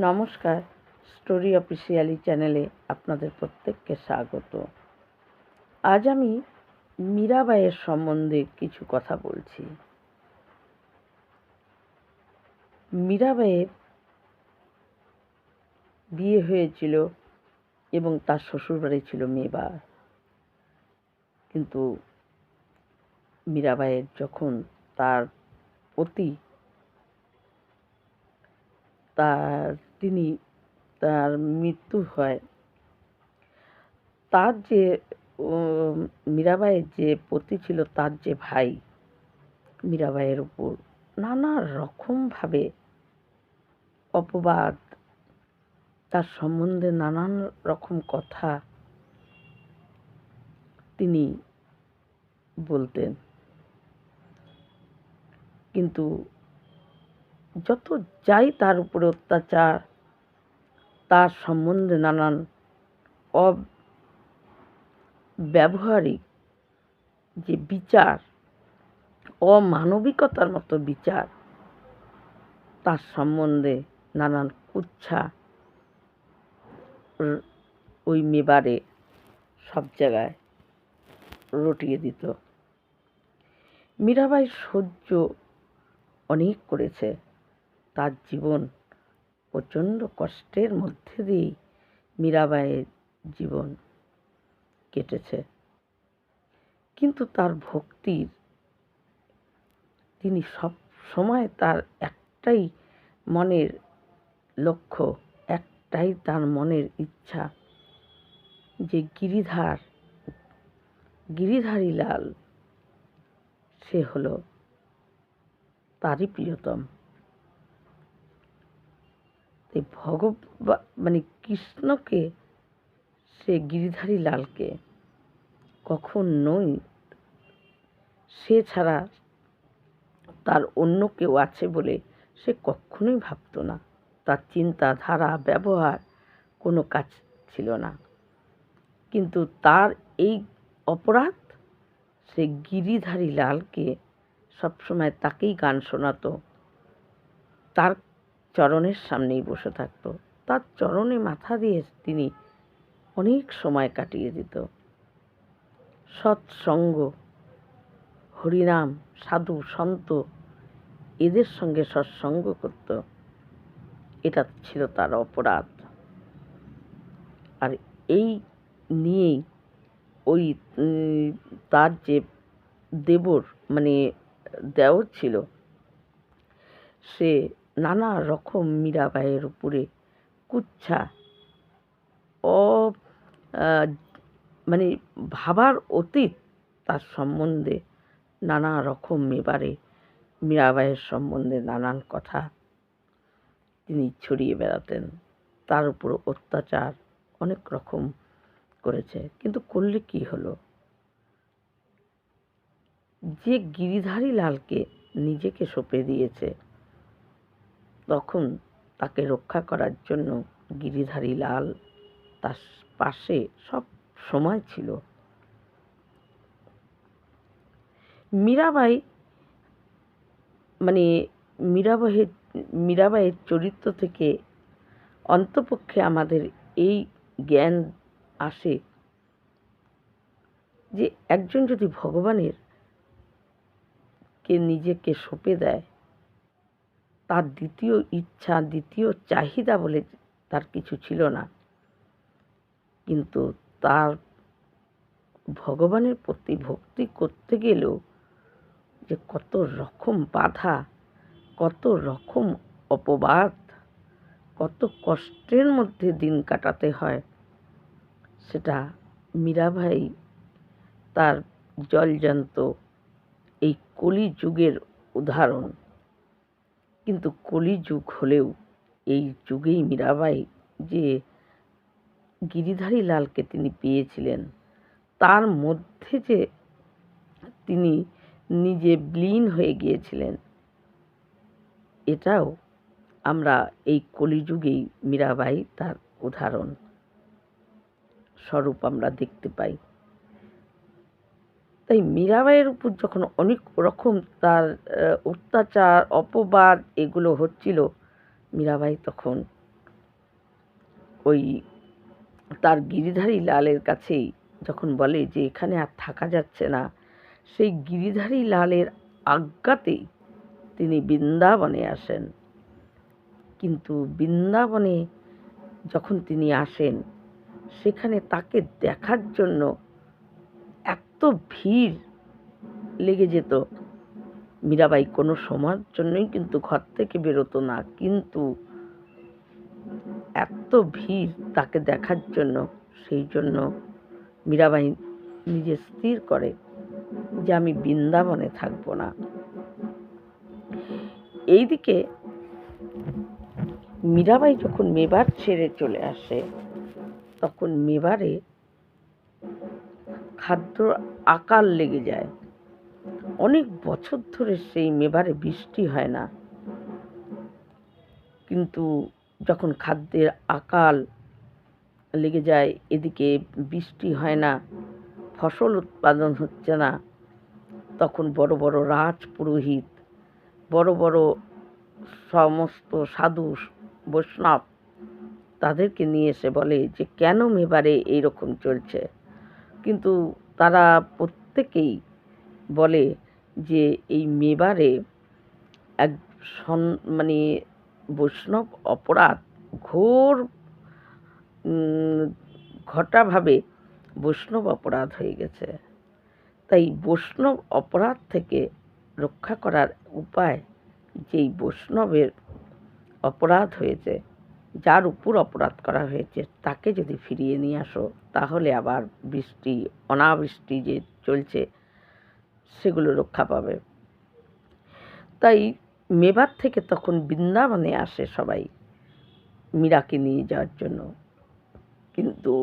নমস্কার, story officially চ্যানেলে আপনাদের প্রত্যেককে স্বাগত। আজ আমি মীরাবাইয়ের সম্বন্ধে কিছু কথা বলছি। মীরাবাইয়ের বিয়ে হয়েছিল এবং তার শ্বশুরবাড়ি ছিল মেবার। কিন্তু মীরাবাইয়ের যখন তার পতি তার মৃত্যু হয়, তার যে মীরাবাইয়ের যে পতি ছিল, তার যে ভাই, মীরাবাইয়ের উপর নানা রকমভাবে অপবাদ, তার সম্বন্ধে নানান রকম কথা তিনি বলতেন। কিন্তু যত যাই তার উপরে অত্যাচার, তার সম্বন্ধে নানান অব্যবহারিক যে বিচার, অমানবিকতার মতো বিচার, তার সম্বন্ধে নানান কুচ্ছা ওই মেবারে সব জায়গায় রটিয়ে দিত। মীরাবাই সহ্য অনেক করেছে। তার জীবন প্রচণ্ড কষ্টের মধ্যে দিয়েই মীরাবাইয়ের জীবন কেটেছে। কিন্তু তার ভক্তির, তিনি সব সময় তার একটাই মনের লক্ষ্য, একটাই তার মনের ইচ্ছা যে গিরিধারী লাল সে হলো তারই প্রিয়তম। এই কৃষ্ণকে, সে গিরিধারী লালকে কখনোই সে ছাড়া তার অন্য কেউ আছে বলে সে কখনোই ভাবত না। তার চিন্তা ধারা, ব্যবহার কোনো কাজ ছিল না। কিন্তু তার এই অপরাধ, সে গিরিধারী লালকে সবসময় তাকেই গান শোনাতো, তার চরণের সামনেই বসে থাকতো, তার চরণে মাথা দিয়ে তিনি অনেক সময় কাটিয়ে দিত। সৎসঙ্গ, হরিনাম, সাধু সন্ত এদের সঙ্গে সৎসঙ্গ করত, এটা ছিল তার অপরাধ। আর এই নিয়েই ওই তার যে দেওর ছিল, সে নানা রকম মীরাবাইয়ের উপরে কুচ্ছা, ভাবার অতীত তার সম্বন্ধে নানা রকম মেবারে মীরাবাইয়ের সম্বন্ধে নানান কথা তিনি ছড়িয়ে বেড়াতেন। তার উপর অত্যাচার অনেক রকম করেছে। কিন্তু করলে কি হলো? যে গিরিধারী লালকে নিজেকে সঁপে দিয়েছে, তখন তাকে রক্ষা করার জন্য গিরিধারী লাল তার পাশে সব সময় ছিল। মীরাবাইয়ের চরিত্র থেকে অন্তপক্ষে আমাদের এই জ্ঞান আসে যে একজন যদি ভগবানের কে নিজেকে সঁপে দেয়, তার দ্বিতীয় ইচ্ছা, দ্বিতীয় চাহিদা বলে তার কিছু ছিল না। কিন্তু তার ভগবানের প্রতি ভক্তি করতে গেলেও যে কত রকম বাধা, কত রকম অপবাদ, কত কষ্টের মধ্যে দিন কাটাতে হয়, সেটা মীরাবাই তার জলজান্ত এই কলিযুগের উদাহরণ। কিন্তু কলিযুগ হলেও এই যুগেই মীরাবাই যে গিরিধারী লালকে তিনি পেয়েছিলেন, তার মধ্যে যে তিনি নিজে বিলীন হয়ে গিয়েছিলেন, এটাও আমরা এই কলিযুগেই মীরাবাই তার উদাহরণ স্বরূপ আমরা দেখতে পাই। তাই মীরাবাইয়ের উপর যখন অনেক রকম তার অত্যাচার, অপবাদ এগুলো হচ্ছিল, মীরাবাই তখন ওই তার গিরিধারী লালের কাছেই যখন বলে যে এখানে আর থাকা যাচ্ছে না, সেই গিরিধারী লালের আজ্ঞাতেই তিনি বৃন্দাবনে আসেন। কিন্তু বৃন্দাবনে যখন তিনি আসেন, সেখানে তাকে দেখার জন্য এত ভিড় লেগে যেত, মীরাবাই কোনো সময়ের জন্যই কিন্তু ঘর থেকে বেরোতো না, কিন্তু এত ভিড় তাকে দেখার জন্য, সেই জন্য মীরাবাই নিজে স্থির করে যে আমি বৃন্দাবনে থাকবো না। এইদিকে মীরাবাই যখন মেবার ছেড়ে চলে আসে, তখন মেবারে খাদ্য আকাল লেগে যায়। অনেক বছর ধরে সেই মেবারে বৃষ্টি হয় না, কিন্তু যখন খাদ্যের আকাল লেগে যায়, এদিকে বৃষ্টি হয় না, ফসল উৎপাদন হচ্ছে না, তখন বড় বড় রাজ পুরোহিত, বড় বড় সমস্ত সাধু বৈষ্ণব তাদেরকে নিয়ে এসে বলে যে কেন মেবারে এইরকম চলছে। কিন্তু তারা প্রত্যেকেই বলে যে এই মেবারে এক মানে বৈষ্ণব অপরাধ, ঘোর ঘটাভাবে বৈষ্ণব অপরাধ হয়ে গেছে। তাই বৈষ্ণব অপরাধ থেকে রক্ষা করার উপায়, যেই বৈষ্ণবের অপরাধ হয়েছে, যার উপর অপরাধ করা হয়েছে, তাকে যদি ফিরিয়ে নিয়ে আসো, তাহলে আবার বৃষ্টি অনাবৃষ্টি যে চলছে সেগুলো রক্ষা পাবে। তাই মেবার থেকে তখন বৃন্দাবনে আসে সবাই মীরাকে নিয়ে যাওয়ার জন্য। কিন্তু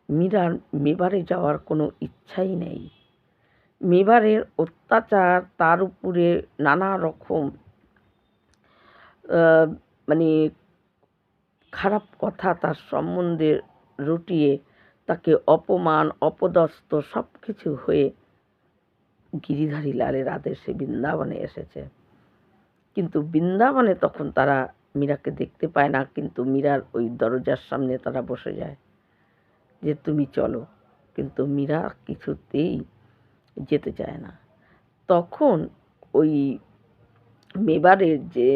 মীরার মেবারে যাওয়ার কোনো ইচ্ছাই নেই। মেবারের অত্যাচার, তার উপরে নানা রকম মানে খারাপ কথা তার সম্বন্ধে রটিয়ে তাকে অপমান অপদস্থ সব কিছু হয়ে গিরিধারী লালের আদেশে বৃন্দাবনে এসেছে। কিন্তু বৃন্দাবনে তখন তারা মীরাকে দেখতে পায় না, কিন্তু মীরার ওই দরজার সামনে তারা বসে যায় যে তুমি চলো, কিন্তু মীরা কিছুতেই যেতে চায় না। তখন ওই মেবারের যে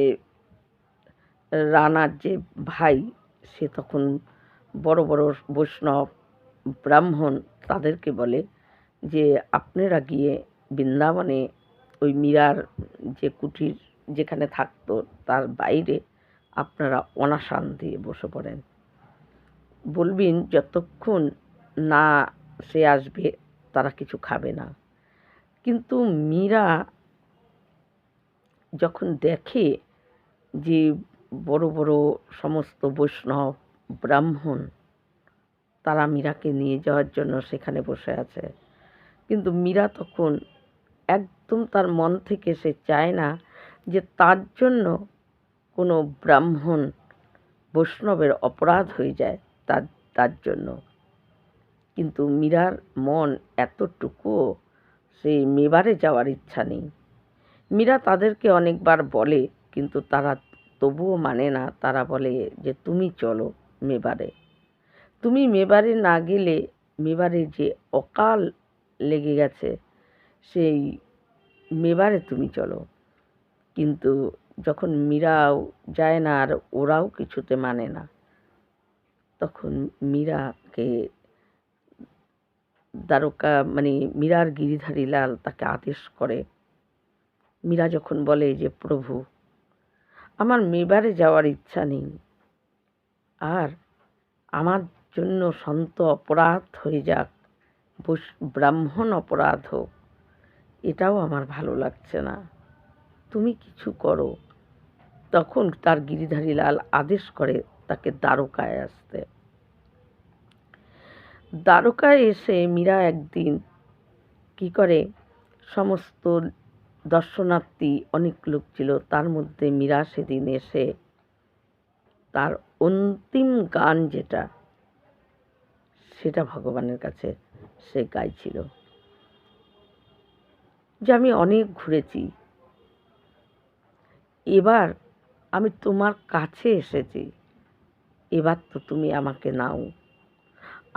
রানার যে ভাই, সে তখন বড় বড় বৈষ্ণব ব্রাহ্মণ তাদেরকে বলে যে আপনারা গিয়ে বৃন্দাবনে ওই মীরার যে কুটির যেখানে থাকতো তার বাইরে আপনারা অনাসান দিয়ে বসে পড়েন, বলবেন যতক্ষণ না সে আসবে তারা কিছু খাবে না। কিন্তু মীরা যখন দেখে যে বড় বড় সমস্ত বৈষ্ণব ব্রাহ্মণ তারা মীরাকে নিয়ে যাওয়ার জন্য সেখানে বসে আছে, কিন্তু মীরা তখন একদম তার মন থেকে সে চায় না যে তার জন্য কোনো ব্রাহ্মণ বৈষ্ণবের অপরাধ হয়ে যায় তার জন্য। কিন্তু মীরার মন এতটুকুও সেই মেবারে যাওয়ার ইচ্ছা নেই। মীরা তাদেরকে অনেকবার বলে, কিন্তু তারা তবুও মানে না। তারা বলে যে তুমি চলো মেবারে, তুমি মেবারে না গেলে মেবারে যে অকাল লেগে গেছে সেই মেবারে তুমি চলো। কিন্তু যখন মীরাও যায় না আর ওরাও কিছুতে মানে না, তখন মীরাকে দ্বারকা মানে মীরার গিরিধারী লাল তাকে আদেশ করে। মীরা যখন বলে যে প্রভু আমার মেবারে যাওয়ার ইচ্ছা নেই, আর আমার জন্য সন্ত অপরাধ হয়ে যাক, ব্রাহ্মণ অপরাধ হোক, এটাও আমার ভালো লাগছে না, তুমি কিছু করো। তখন তার গিরিধারী লাল আদেশ করে তাকে দ্বারকায় আসতে। দ্বারকায় এসে মীরা একদিন কি করে, সমস্ত দর্শনার্থী অনেক লোক ছিল, তার মধ্যে মীরা সেদিন এসে তার অন্তিম গান যেটা, সেটা ভগবানের কাছে সে গাইছিল যে আমি অনেক ঘুরেছি, এবার আমি তোমার কাছে এসেছি, এবার তো তুমি আমাকে নাও,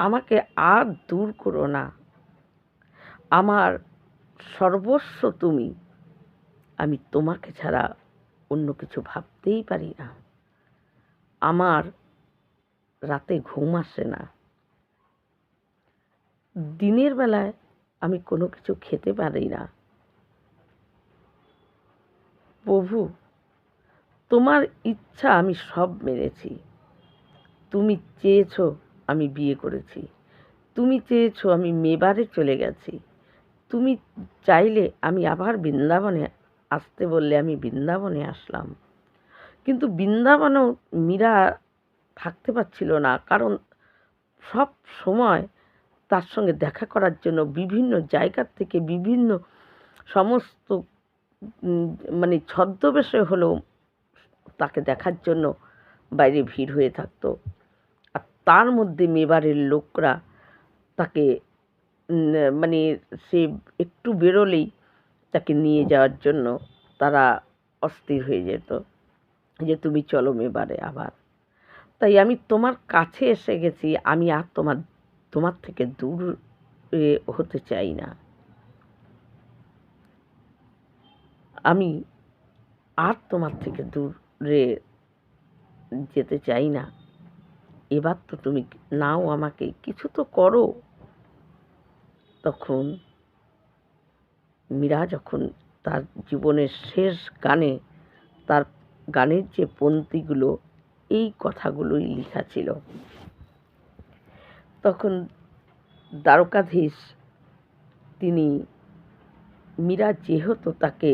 আমাকে আর দূর করো না, আমার সর্বস্ব তুমি, আমি তোমাকে ছাড়া অন্য কিছু ভাবতেই পারি না, আমার রাতে ঘুম আসে না, দিনের বেলায় আমি কোনো কিছু খেতে পারি না। প্রভু, তোমার ইচ্ছা আমি সব মেনেছি, তুমি চেয়েছো আমি বিয়ে করেছি, তুমি চেয়েছো আমি মেবারে চলে গেছি, তুমি চাইলে আমি আবার বৃন্দাবনে আসতে বললে আমি বৃন্দাবনে আসলাম। কিন্তু বৃন্দাবনেও মীরা থাকতে পারছিল না, কারণ সব সময় তার সঙ্গে দেখা করার জন্য বিভিন্ন জায়গার থেকে বিভিন্ন সমস্ত মানে ছদ্মবেশে হলেও তাকে দেখার জন্য বাইরে ভিড় হয়ে থাকতো। আর তার মধ্যে মেবারের লোকরা তাকে মানে সে একটু বেরোলেই তাকে নিয়ে যাওয়ার জন্য তারা অস্থির হয়ে যেত যে তুমি চলো মেবারে আবার। তাই আমি তোমার কাছে এসে গেছি, আমি আর তোমার থেকে দূর হতে চাই না, আমি আর তোমার থেকে দূরে যেতে চাই না, এবার তো তুমি নাও, আমাকে কিছু তো করো। তখন মীরা যখন তার জীবনের শেষ গানে, তার গানের যে পংক্তিগুলো এই কথাগুলোই লেখা ছিল, তখন দ্বারকাধীশ তিনি মীরা যেহেতু তাকে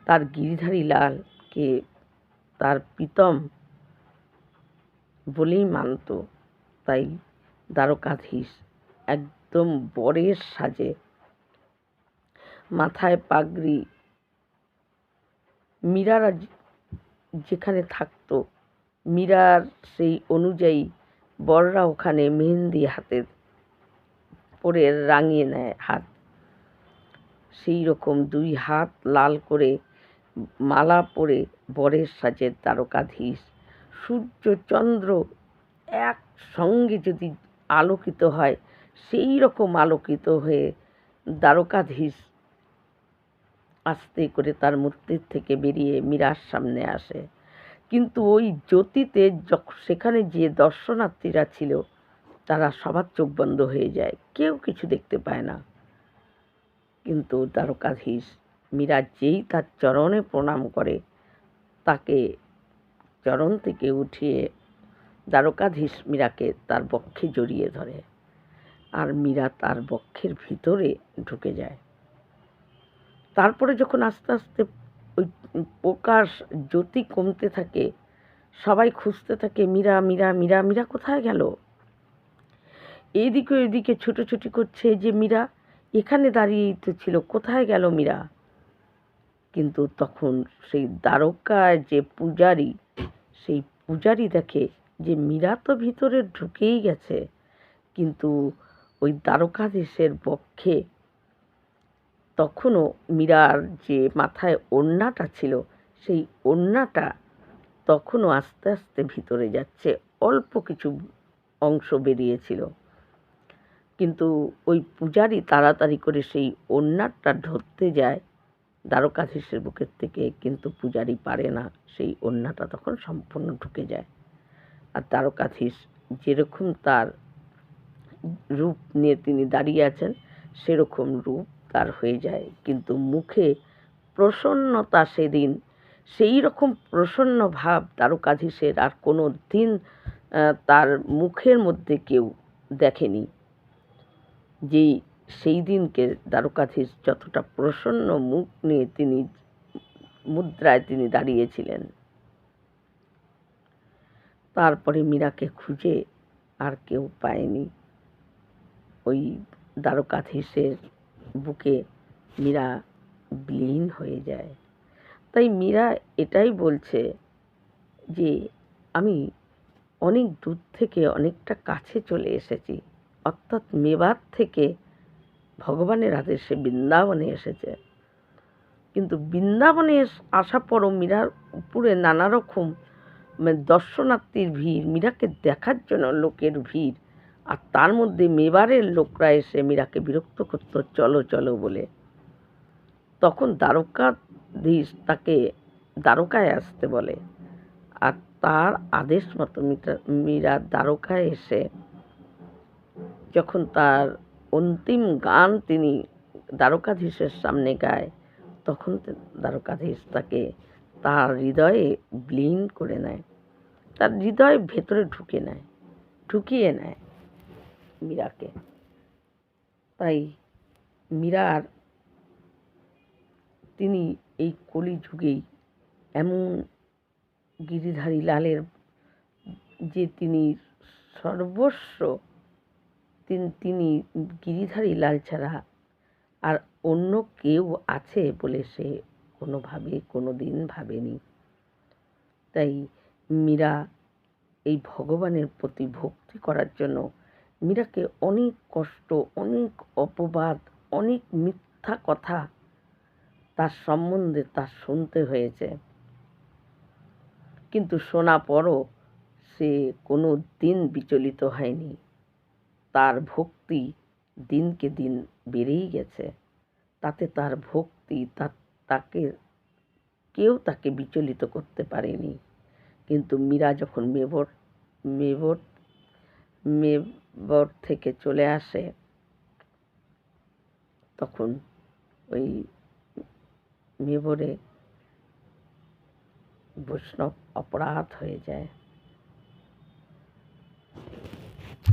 তার গিরিধারী লালকে তার প্রীতম বলেই মানত, তাই দ্বারকাধীশ একদম বরের সাজে, মাথায় পাগড়ি, মীরারা যেখানে থাকতো মীরার সেই অনুযায়ী বররা ওখানে মেহেন্দি হাতে পরে রাঙিয়ে নেয় হাত, সেই রকম দুই হাত লাল করে মালা পরে বরের সাজে দ্বারকাধীশ সূর্য চন্দ্র একসঙ্গে যদি আলোকিত হয় সেই রকম আলোকিত হয়ে দ্বারকাধীশ আস্তে করে তার মূর্তির থেকে বেরিয়ে মীরার সামনে আসে। কিন্তু ওই জ্যোতিতে সেখানে যে দর্শনার্থীরা ছিল তারা সবার চোখ বন্ধ হয়ে যায়, কেউ কিছু দেখতে পায় না। কিন্তু দ্বারকাধীশ মীরা যেই তার চরণে প্রণাম করে, তাকে চরণ থেকে উঠিয়ে দ্বারকাধীশ মীরাকে তার বক্ষে জড়িয়ে ধরে, আর মীরা তার বক্ষের ভিতরে ঢুকে যায়। তারপরে যখন আস্তে আস্তে ওই প্রকাশ জ্যোতি কমতে থাকে, সবাই খুঁজতে থাকে মীরা মীরা মীরা মীরা কোথায় গেল, এইদিকে ওইদিকে ছুটোছুটি করছে যে মীরা এখানে দাঁড়িয়েই তো ছিল, কোথায় গেল মীরা। কিন্তু তখন সেই দ্বারকায় যে পূজারী, সেই পূজারী দেখে যে মীরা তো ভিতরে ঢুকেই গেছে, কিন্তু ওই দ্বারকাধীশের বক্ষে তখনও মীরার যে মাথায় ওড়নাটা ছিল সেই ওড়নাটা তখনও আস্তে আস্তে ভিতরে যাচ্ছে, অল্প কিছু অংশ বেরিয়েছিল। কিন্তু ওই পূজারী তাড়াতাড়ি করে সেই ওড়নাটা ধরতে যায় দ্বারকাধীশের বুকের থেকে, কিন্তু পূজারী পারে না, সেই ওড়নাটা তখন সম্পূর্ণ ঢুকে যায়। আর দ্বারকাধীশ যেরকম তার রূপ নিয়ে তিনি দাঁড়িয়ে আছেন সেরকম রূপ তার হয়ে যায়, কিন্তু মুখে প্রসন্নতা সেদিন সেই রকম প্রসন্ন ভাব দ্বারকাধীশের আর কোনো দিন তার মুখের মধ্যে কেউ দেখেনি। যেই সেই দিনকে দ্বারকাধীশ যতটা প্রসন্ন মুখ নিয়ে তিনি মুদ্রায় তিনি দাঁড়িয়েছিলেন। তারপরে মীরাকে খুঁজে আর কেউ পায়নি, ওই দ্বারকাধীশের বুকে মীরা বিলীন হয়ে যায়। তাই মীরা এটাই বলছে যে আমি অনেক দূর থেকে অনেকটা কাছে চলে এসেছি, অর্থাৎ মেবার থেকে ভগবানের আদেশে বৃন্দাবনে এসেছে। কিন্তু বৃন্দাবনে আসার পরও মীরার উপরে নানা রকম দর্শনার্থীর ভিড়, মীরাকে দেখার জন্য লোকের ভিড়, আর তার মধ্যে মেবারের লোকরা এসে মীরাকে বিরক্ত করতো চলো চলো বলে। তখন দ্বারকাধীশ তাকে দ্বারকায় আসতে বলে, আর তার আদেশ মতো মীরা দ্বারকায় এসে যখন তার অন্তিম গান তিনি দ্বারকাধীশের সামনে গায়, তখন দ্বারকাধীশ তাকে তার হৃদয়ে বিলীন করে নেয়, তার হৃদয়ের ভেতরে ঢুকিয়ে নেয় মীরাকে। তাই মীরার তিনি এই কলিযুগেই এমন গিরিধারী লালের যে তিনি সর্বস্ব, তিনি গিরিধারী লাল ছাড়া আর অন্য কেউ আছে বলে সে কোনোদিন ভাবেনি। তাই মীরা এই ভগবানের প্রতি ভক্তি করার জন্য মীরাকে অনেক কষ্ট, অনেক অপবাদ, অনেক মিথ্যা কথা তার সম্বন্ধে তার শুনতে হয়েছে, কিন্তু শোনা পরও সে কোনো দিন বিচলিত হয়নি। তার ভক্তি দিনকে দিন বেড়েই গেছে, তাতে তার ভক্তি তাকে কেউ তাকে বিচলিত করতে পারেনি। কিন্তু মীরা যখন মেবর থেকে চলে আসে, তখন ওই মেবরে বৈষ্ণব অপরাধ হয়ে যায়।